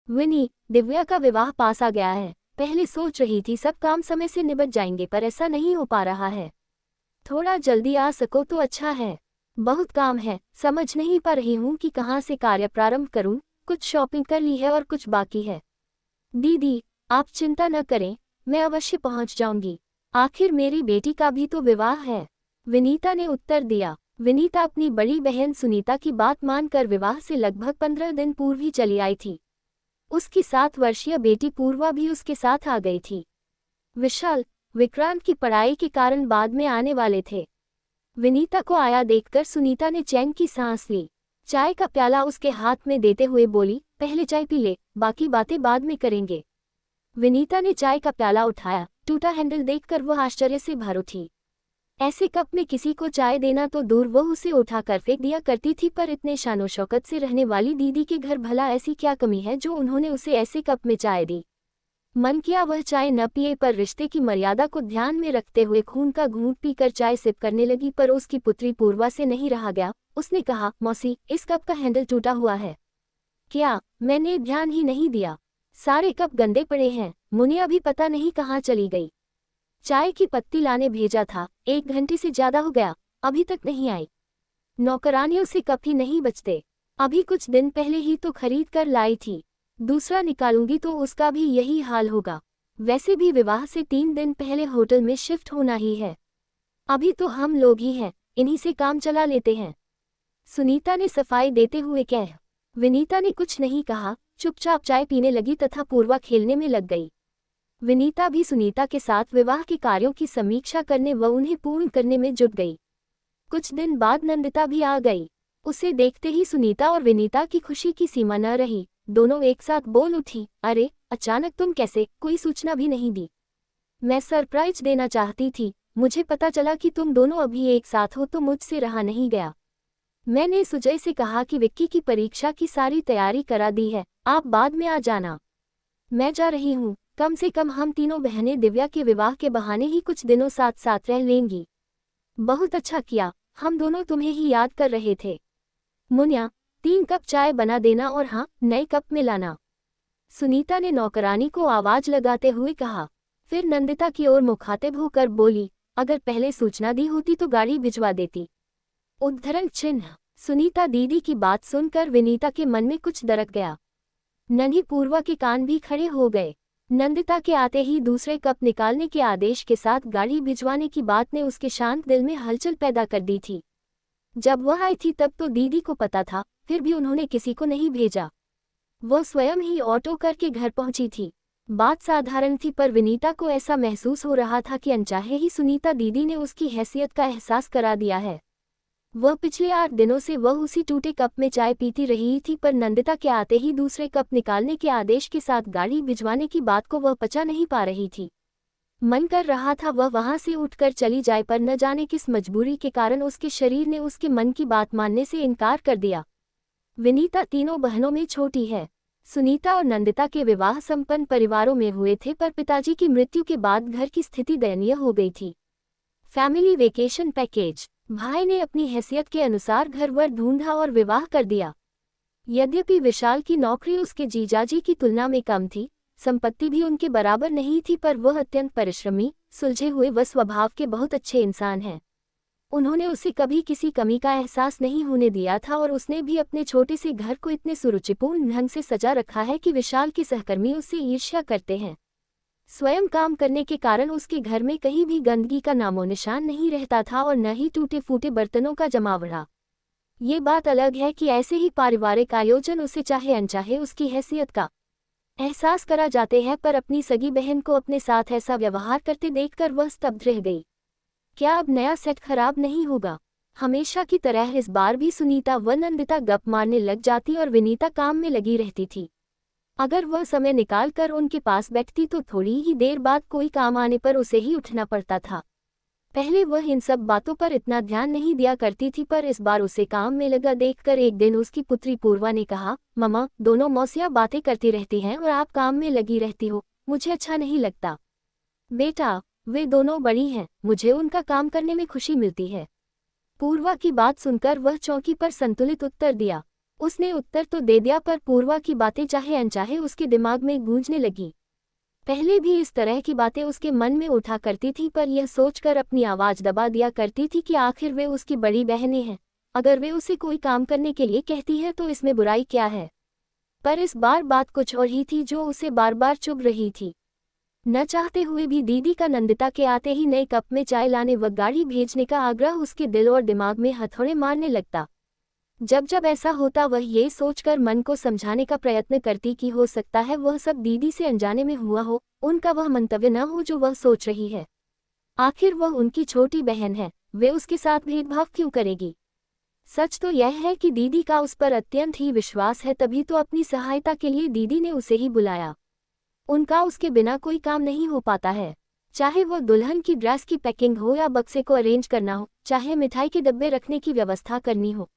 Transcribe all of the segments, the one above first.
विनी, दिव्या का विवाह पास आ गया है। पहले सोच रही थी सब काम समय से निबट जाएंगे, पर ऐसा नहीं हो पा रहा है। थोड़ा जल्दी आ सको तो अच्छा है। बहुत काम है, समझ नहीं पा रही हूँ कि कहाँ से कार्य प्रारंभ करूँ। कुछ शॉपिंग कर ली है और कुछ बाकी है। दीदी, आप चिंता न करें, मैं अवश्य पहुँच जाऊंगी। आखिर मेरी बेटी का भी तो विवाह है, विनीता ने उत्तर दिया। विनीता अपनी बड़ी बहन सुनीता की बात मानकर विवाह से लगभग 15 दिन पूर्व ही चली आई थी। उसकी 7 वर्षीय बेटी पूर्वा भी उसके साथ आ गई थी। विशाल, विक्रांत की पढ़ाई के कारण बाद में आने वाले थे। विनीता को आया देखकर सुनीता ने चैन की सांस ली। चाय का प्याला उसके हाथ में देते हुए बोली, पहले चाय पी ले, बाकी बातें बाद में करेंगे। विनीता ने चाय का प्याला उठाया। टूटा हैंडल देखकर वह आश्चर्य से भर उठी। ऐसे कप में किसी को चाय देना तो दूर, वह उसे उठाकर फेंक दिया करती थी, पर इतने शानो शौकत से रहने वाली दीदी के घर भला ऐसी क्या कमी है जो उन्होंने उसे ऐसे कप में चाय दी। मन किया वह चाय न पिए, पर रिश्ते की मर्यादा को ध्यान में रखते हुए खून का घूंट पीकर चाय सिप करने लगी, पर उसकी पुत्री पूर्वा से नहीं रहा गया। उसने कहा, मौसी, इस कप का हैंडल टूटा हुआ है। क्या? मैंने ध्यान ही नहीं दिया। सारे कप गंदे पड़े हैं। मुनिया भी पता नहीं कहाँ चली गई। चाय की पत्ती लाने भेजा था, 1 घंटे से ज्यादा हो गया, अभी तक नहीं आई। नौकरानियों से कप ही नहीं बचते। अभी कुछ दिन पहले ही तो खरीद कर लाई थी। दूसरा निकालूंगी तो उसका भी यही हाल होगा। वैसे भी विवाह से 3 दिन पहले होटल में शिफ्ट होना ही है। अभी तो हम लोग ही हैं, इन्हीं से काम चला लेते हैं, सुनीता ने सफाई देते हुए कहा। विनीता ने कुछ नहीं कहा, चुपचाप चाय पीने लगी तथा पूर्वा खेलने में लग गई। विनीता भी सुनीता के साथ विवाह के कार्यों की समीक्षा करने व उन्हें पूर्ण करने में जुट गई। कुछ दिन बाद नंदिता भी आ गई। उसे देखते ही सुनीता और विनीता की खुशी की सीमा न रही। दोनों एक साथ बोल उठी, अरे अचानक तुम कैसे, कोई सूचना भी नहीं दी। मैं सरप्राइज देना चाहती थी, मुझे पता चला कि तुम दोनों अभी एक साथ हो तो मुझसे रहा नहीं गया। मैंने सुजय से कहा कि विक्की की परीक्षा की सारी तैयारी करा दी है, आप बाद में आ जाना। मैं जा रही हूँ, कम से कम हम तीनों बहनें दिव्या के विवाह के बहाने ही कुछ दिनों साथ साथ रह लेंगी। बहुत अच्छा किया, हम दोनों तुम्हें ही याद कर रहे थे। मुनिया, 3 कप चाय बना देना और हाँ, नए कप में लाना, सुनीता ने नौकरानी को आवाज लगाते हुए कहा। फिर नंदिता की ओर मुखातिब होकर बोली, अगर पहले सूचना दी होती तो गाड़ी भिजवा देती। उद्धरण चिन्ह। सुनीता दीदी की बात सुनकर विनीता के मन में कुछ दरक गया। नन्ही पूर्वा के कान भी खड़े हो गए। नंदिता के आते ही दूसरे कप निकालने के आदेश के साथ गाड़ी भिजवाने की बात ने उसके शांत दिल में हलचल पैदा कर दी थी। जब वह आई थी तब तो दीदी को पता था, फिर भी उन्होंने किसी को नहीं भेजा। वह स्वयं ही ऑटो करके घर पहुंची थी। बात साधारण थी, पर विनीता को ऐसा महसूस हो रहा था कि अनचाहे ही सुनीता दीदी ने उसकी हैसियत का एहसास करा दिया है। वह पिछले 8 दिनों से वह उसी टूटे कप में चाय पीती रही थी, पर नंदिता के आते ही दूसरे कप निकालने के आदेश के साथ गाड़ी भिजवाने की बात को वह पचा नहीं पा रही थी। मन कर रहा था वह वहां से उठकर चली जाए, पर न जाने किस मजबूरी के कारण उसके शरीर ने उसके मन की बात मानने से इनकार कर दिया। विनीता तीनों बहनों में छोटी है। सुनीता और नंदिता के विवाह संपन्न परिवारों में हुए थे, पर पिताजी की मृत्यु के बाद घर की स्थिति दयनीय हो गई थी। Family vacation package. भाई ने अपनी हैसियत के अनुसार घर वर ढूंढा और विवाह कर दिया। यद्यपि विशाल की नौकरी उसके जीजाजी की तुलना में कम थी, संपत्ति भी उनके बराबर नहीं थी, पर वह अत्यंत परिश्रमी, सुलझे हुए व स्वभाव के बहुत अच्छे इंसान हैं। उन्होंने उसे कभी किसी कमी का एहसास नहीं होने दिया था, और उसने भी अपने छोटे से घर को इतने सुरुचिपूर्ण ढंग से सजा रखा है कि विशाल के सहकर्मी उससे ईर्ष्या करते हैं। स्वयं काम करने के कारण उसके घर में कहीं भी गंदगी का नामो निशान नहीं रहता था, और न ही टूटे फूटे बर्तनों का जमावड़ा। ये बात अलग है कि ऐसे ही पारिवारिक आयोजन उसे चाहे अनचाहे उसकी हैसियत का एहसास करा जाते हैं, पर अपनी सगी बहन को अपने साथ ऐसा व्यवहार करते देखकर वह स्तब्ध रह गई। क्या अब नया सेट खराब नहीं होगा? हमेशा की तरह इस बार भी सुनीता व नंदिता गप मारने लग जाती और विनीता काम में लगी रहती थी। अगर वह समय निकालकर उनके पास बैठती तो थोड़ी ही देर बाद कोई काम आने पर उसे ही उठना पड़ता था। पहले वह इन सब बातों पर इतना ध्यान नहीं दिया करती थी, पर इस बार उसे काम में लगा देखकर एक दिन उसकी पुत्री पूर्वा ने कहा, मम्मा, दोनों मौसियाँ बातें करती रहती हैं और आप काम में लगी रहती हो, मुझे अच्छा नहीं लगता। बेटा, वे दोनों बड़ी हैं, मुझे उनका काम करने में खुशी मिलती है। पूर्वा की बात सुनकर वह चौकी पर संतुलित उत्तर दिया। उसने उत्तर तो दे दिया पर पूर्वा की बातें चाहे अनचाहे उसके दिमाग में गूंजने लगी। पहले भी इस तरह की बातें उसके मन में उठा करती थी पर यह सोचकर अपनी आवाज़ दबा दिया करती थी कि आखिर वे उसकी बड़ी बहनें हैं, अगर वे उसे कोई काम करने के लिए कहती है तो इसमें बुराई क्या है। पर इस बार बात कुछ और ही थी जो उसे बार बार चुभ रही थी। न चाहते हुए भी दीदी का नंदिता के आते ही नए कप में चाय लाने व गाड़ी भेजने का आग्रह उसके दिल और दिमाग में हथौड़े मारने लगता। जब जब ऐसा होता वह ये सोचकर मन को समझाने का प्रयत्न करती कि हो सकता है वह सब दीदी से अनजाने में हुआ हो, उनका वह मंतव्य न हो जो वह सोच रही है। आखिर वह उनकी छोटी बहन है, वे उसके साथ भेदभाव क्यों करेगी। सच तो यह है कि दीदी का उस पर अत्यंत ही विश्वास है, तभी तो अपनी सहायता के लिए दीदी ने उसे ही बुलाया। उनका उसके बिना कोई काम नहीं हो पाता है, चाहे वो दुल्हन की ड्रेस की पैकिंग हो या बक्से को अरेंज करना हो, चाहे मिठाई के डब्बे रखने की व्यवस्था करनी हो।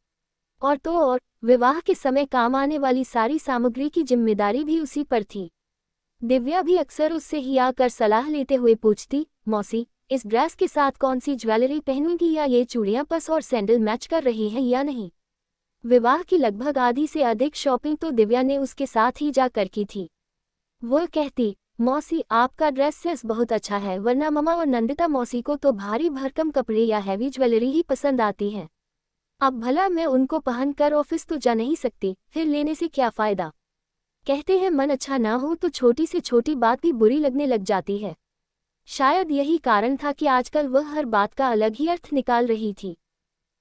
और तो और विवाह के समय काम आने वाली सारी सामग्री की जिम्मेदारी भी उसी पर थी। दिव्या भी अक्सर उससे ही आकर सलाह लेते हुए पूछती, मौसी इस ड्रेस के साथ कौन सी ज्वेलरी पहनूंगी या ये चूड़ियां पर्स और सैंडल मैच कर रही हैं या नहीं। विवाह की लगभग आधी से अधिक शॉपिंग तो दिव्या ने उसके साथ ही जाकर की थी। वो कहती, मौसी आपका ड्रेस सेंस बहुत अच्छा है, वरना ममा और नंदिता मौसी को तो भारी भरकम कपड़े या हैवी ज्वेलरी ही पसंद आती है। अब भला मैं उनको पहनकर ऑफिस तो जा नहीं सकती, फिर लेने से क्या फ़ायदा। कहते हैं मन अच्छा ना हो तो छोटी से छोटी बात भी बुरी लगने लग जाती है। शायद यही कारण था कि आजकल वह हर बात का अलग ही अर्थ निकाल रही थी।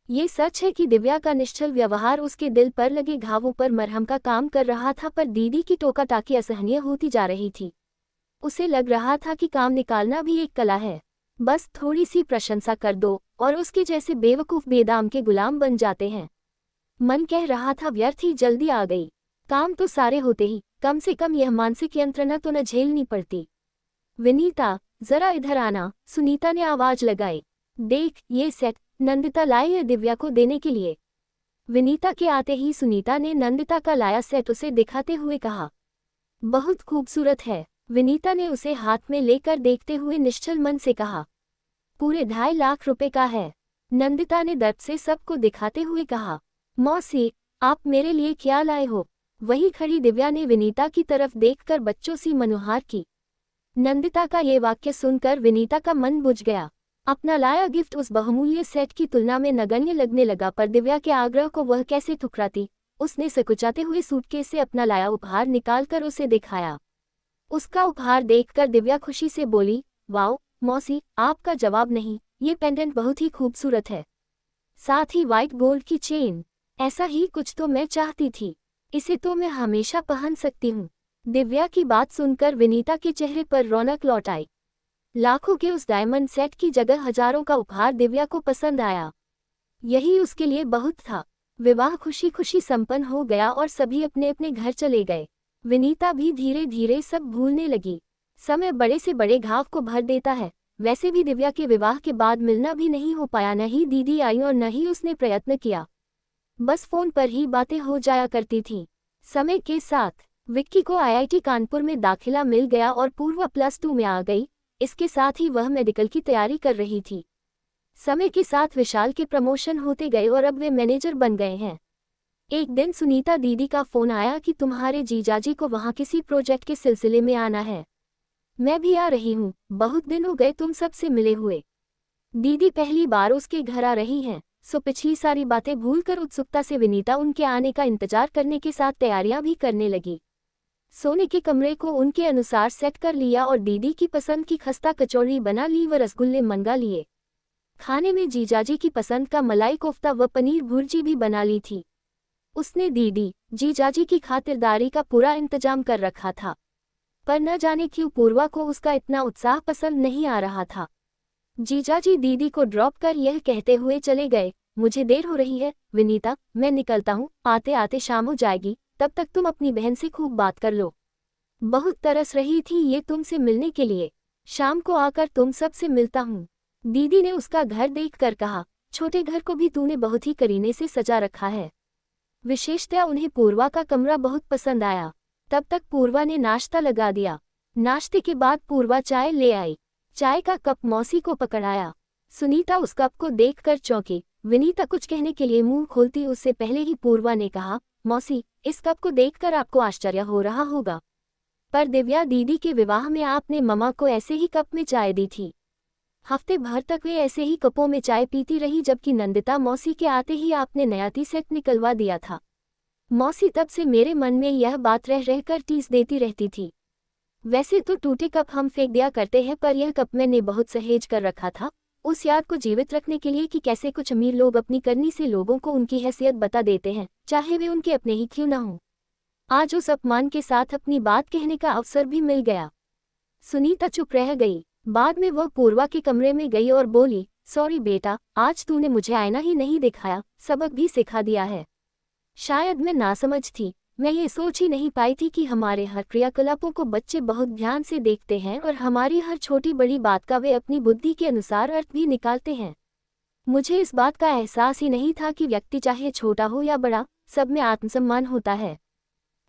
ये सच है कि दिव्या का निश्चल व्यवहार उसके दिल पर लगे घावों पर मरहम का काम कर रहा था, पर दीदी की टोका टाकी असहनीय होती जा रही थी। उसे लग रहा था कि काम निकालना भी एक कला है, बस थोड़ी सी प्रशंसा कर दो और उसके जैसे बेवकूफ़ बेदाम के गुलाम बन जाते हैं। मन कह रहा था व्यर्थ ही जल्दी आ गई, काम तो सारे होते ही कम से कम यह मानसिक यंत्रणा तो न झेलनी पड़ती। विनीता जरा इधर आना, सुनीता ने आवाज लगाई। देख ये सेट नंदिता लाई है दिव्या को देने के लिए। विनीता के आते ही सुनीता ने नंदिता का लाया सेट उसे दिखाते हुए कहा, बहुत खूबसूरत है। विनीता ने उसे हाथ में लेकर देखते हुए निश्चल मन से कहा, पूरे 2.5 लाख रुपए का है। नंदिता ने दर्द से सबको दिखाते हुए कहा, मौसी आप मेरे लिए क्या लाए हो। वही खड़ी दिव्या ने विनीता की तरफ देखकर बच्चों सी मनोहार की। नंदिता का ये वाक्य सुनकर विनीता का मन बुझ गया। अपना लाया गिफ्ट उस बहुमूल्य सेट की तुलना में नगण्य लगने लगा, पर दिव्या के आग्रह को वह कैसे ठुकराती। उसने सकुचाते हुए सूटकेस से अपना लाया उपहार निकालकर उसे दिखाया। उसका उपहार देखकर दिव्या खुशी से बोली, वाओ मौसी आपका जवाब नहीं, ये पेंडेंट बहुत ही खूबसूरत है, साथ ही व्हाइट गोल्ड की चेन। ऐसा ही कुछ तो मैं चाहती थी, इसे तो मैं हमेशा पहन सकती हूँ। दिव्या की बात सुनकर विनीता के चेहरे पर रौनक लौट आई। लाखों के उस डायमंड सेट की जगह हजारों का उपहार दिव्या को पसंद आया। यही उसके लिए बहुत था। विवाह खुशी खुशी संपन्न हो गया और सभी अपने अपने घर चले गए। विनीता भी धीरे धीरे सब भूलने लगी। समय बड़े से बड़े घाव को भर देता है। वैसे भी दिव्या के विवाह के बाद मिलना भी नहीं हो पाया, न ही दीदी आई और न ही उसने प्रयत्न किया। बस फोन पर ही बातें हो जाया करती थीं। समय के साथ विक्की को आईआईटी कानपुर में दाखिला मिल गया और पूर्वा +2 में आ गई। इसके साथ ही वह मेडिकल की तैयारी कर रही थी। समय के साथ विशाल के प्रमोशन होते गए और अब वे मैनेजर बन गए हैं। एक दिन सुनीता दीदी का फोन आया कि तुम्हारे जीजाजी को वहाँ किसी प्रोजेक्ट के सिलसिले में आना है। मैं भी आ रही हूँ, बहुत दिन हो गए तुम सबसे मिले हुए। दीदी पहली बार उसके घर आ रही हैं, सो पिछली सारी बातें भूलकर उत्सुकता से विनीता उनके आने का इंतजार करने के साथ तैयारियां भी करने लगी। सोने के कमरे को उनके अनुसार सेट कर लिया और दीदी की पसंद की खस्ता कचौड़ी बना ली व रसगुल्ले मंगा लिए। खाने में जीजाजी की पसंद का मलाई कोफ्ता व पनीर भुर्जी भी बना ली थी। उसने दीदी जीजाजी की खातिरदारी का पूरा इंतजाम कर रखा था, पर न जाने क्यों पूर्वा को उसका इतना उत्साह पसंद नहीं आ रहा था। जीजाजी दीदी को ड्रॉप कर यह कहते हुए चले गए, मुझे देर हो रही है विनीता, मैं निकलता हूँ, आते आते शाम हो जाएगी, तब तक तुम अपनी बहन से खूब बात कर लो। बहुत तरस रही थी ये तुमसे मिलने के लिए, शाम को आकर तुम सबसे मिलता हूँ। दीदी ने उसका घर देखकर कहा, छोटे घर को भी तूने बहुत ही करीने से सजा रखा है। विशेषतः उन्हें पूर्वा का कमरा बहुत पसंद आया। तब तक पूर्वा ने नाश्ता लगा दिया। नाश्ते के बाद पूर्वा चाय ले आई। चाय का कप मौसी को पकड़ाया। सुनीता उस कप को देखकर चौंकी। विनीता कुछ कहने के लिए मुंह खोलती उससे पहले ही पूर्वा ने कहा, मौसी, इस कप को देखकर आपको आश्चर्य हो रहा होगा, पर दिव्या दीदी के विवाह में आपने मम्मा को ऐसे ही कप में चाय दी थी। हफ्ते भर तक वे ऐसे ही कपों में चाय पीती रही, जबकि नंदिता मौसी के आते ही आपने नया टी सेट निकलवा दिया था। मौसी, तब से मेरे मन में यह बात रह रहकर टीस देती रहती थी। वैसे तो टूटे कप हम फेंक दिया करते हैं, पर यह कप मैंने बहुत सहेज कर रखा था, उस याद को जीवित रखने के लिए कि कैसे कुछ अमीर लोग अपनी करनी से लोगों को उनकी हैसियत बता देते हैं, चाहे वे उनके अपने ही क्यों न हों। आज उस अपमान के साथ अपनी बात कहने का अवसर भी मिल गया। सुनीता चुप रह गई। बाद में वह पूर्वा के कमरे में गई और बोली, सॉरी बेटा, आज तूने मुझे आईना ही नहीं दिखाया, सबक भी सिखा दिया है। शायद मैं नासमझ थी, मैं ये सोच ही नहीं पाई थी कि हमारे हर क्रियाकलापों को बच्चे बहुत ध्यान से देखते हैं और हमारी हर छोटी बड़ी बात का वे अपनी बुद्धि के अनुसार अर्थ भी निकालते हैं। मुझे इस बात का एहसास ही नहीं था कि व्यक्ति चाहे छोटा हो या बड़ा, सब में आत्मसम्मान होता है।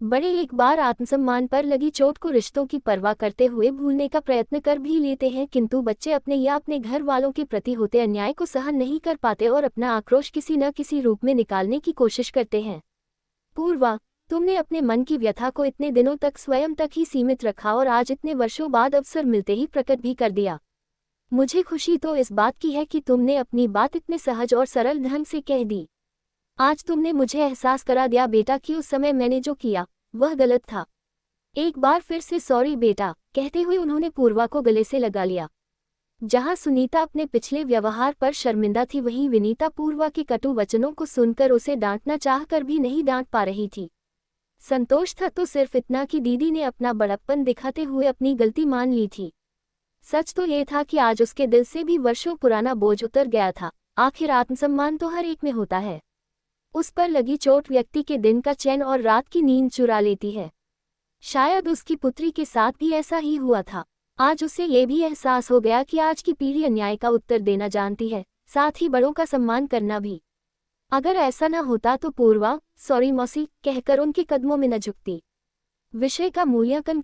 बड़े एक बार आत्मसम्मान पर लगी चोट को रिश्तों की परवाह करते हुए भूलने का प्रयत्न कर भी लेते हैं, किंतु बच्चे अपने या अपने घर वालों के प्रति होते अन्याय को सहन नहीं कर पाते और अपना आक्रोश किसी न किसी रूप में निकालने की कोशिश करते हैं। पूर्वा, तुमने अपने मन की व्यथा को इतने दिनों तक स्वयं तक ही सीमित रखा और आज इतने वर्षों बाद अवसर मिलते ही प्रकट भी कर दिया। मुझे खुशी तो इस बात की है कि तुमने अपनी बात इतने सहज और सरल ढंग से कह दी। आज तुमने मुझे एहसास करा दिया बेटा कि उस समय मैंने जो किया वह गलत था। एक बार फिर से सॉरी बेटा, कहते हुए उन्होंने पूर्वा को गले से लगा लिया। जहां सुनीता अपने पिछले व्यवहार पर शर्मिंदा थी, वहीं विनीता पूर्वा के कटु वचनों को सुनकर उसे डांटना चाहकर भी नहीं डांट पा रही थी। संतोष था तो सिर्फ इतना कि दीदी ने अपना बड़प्पन दिखाते हुए अपनी गलती मान ली थी। सच तो ये था कि आज उसके दिल से भी वर्षों पुराना बोझ उतर गया था। आखिर आत्मसम्मान तो हर एक में होता है। उस पर लगी चोट व्यक्ति के दिन का चैन और रात की नींद चुरा लेती है। शायद उसकी पुत्री के साथ भी ऐसा ही हुआ था। आज उसे ये भी एहसास हो गया कि आज की पीढ़ी अन्याय का उत्तर देना जानती है, साथ ही बड़ों का सम्मान करना भी। अगर ऐसा न होता तो पूर्वा सॉरी मौसी कहकर उनके कदमों में न झुकती। विषय का मूल्यांकन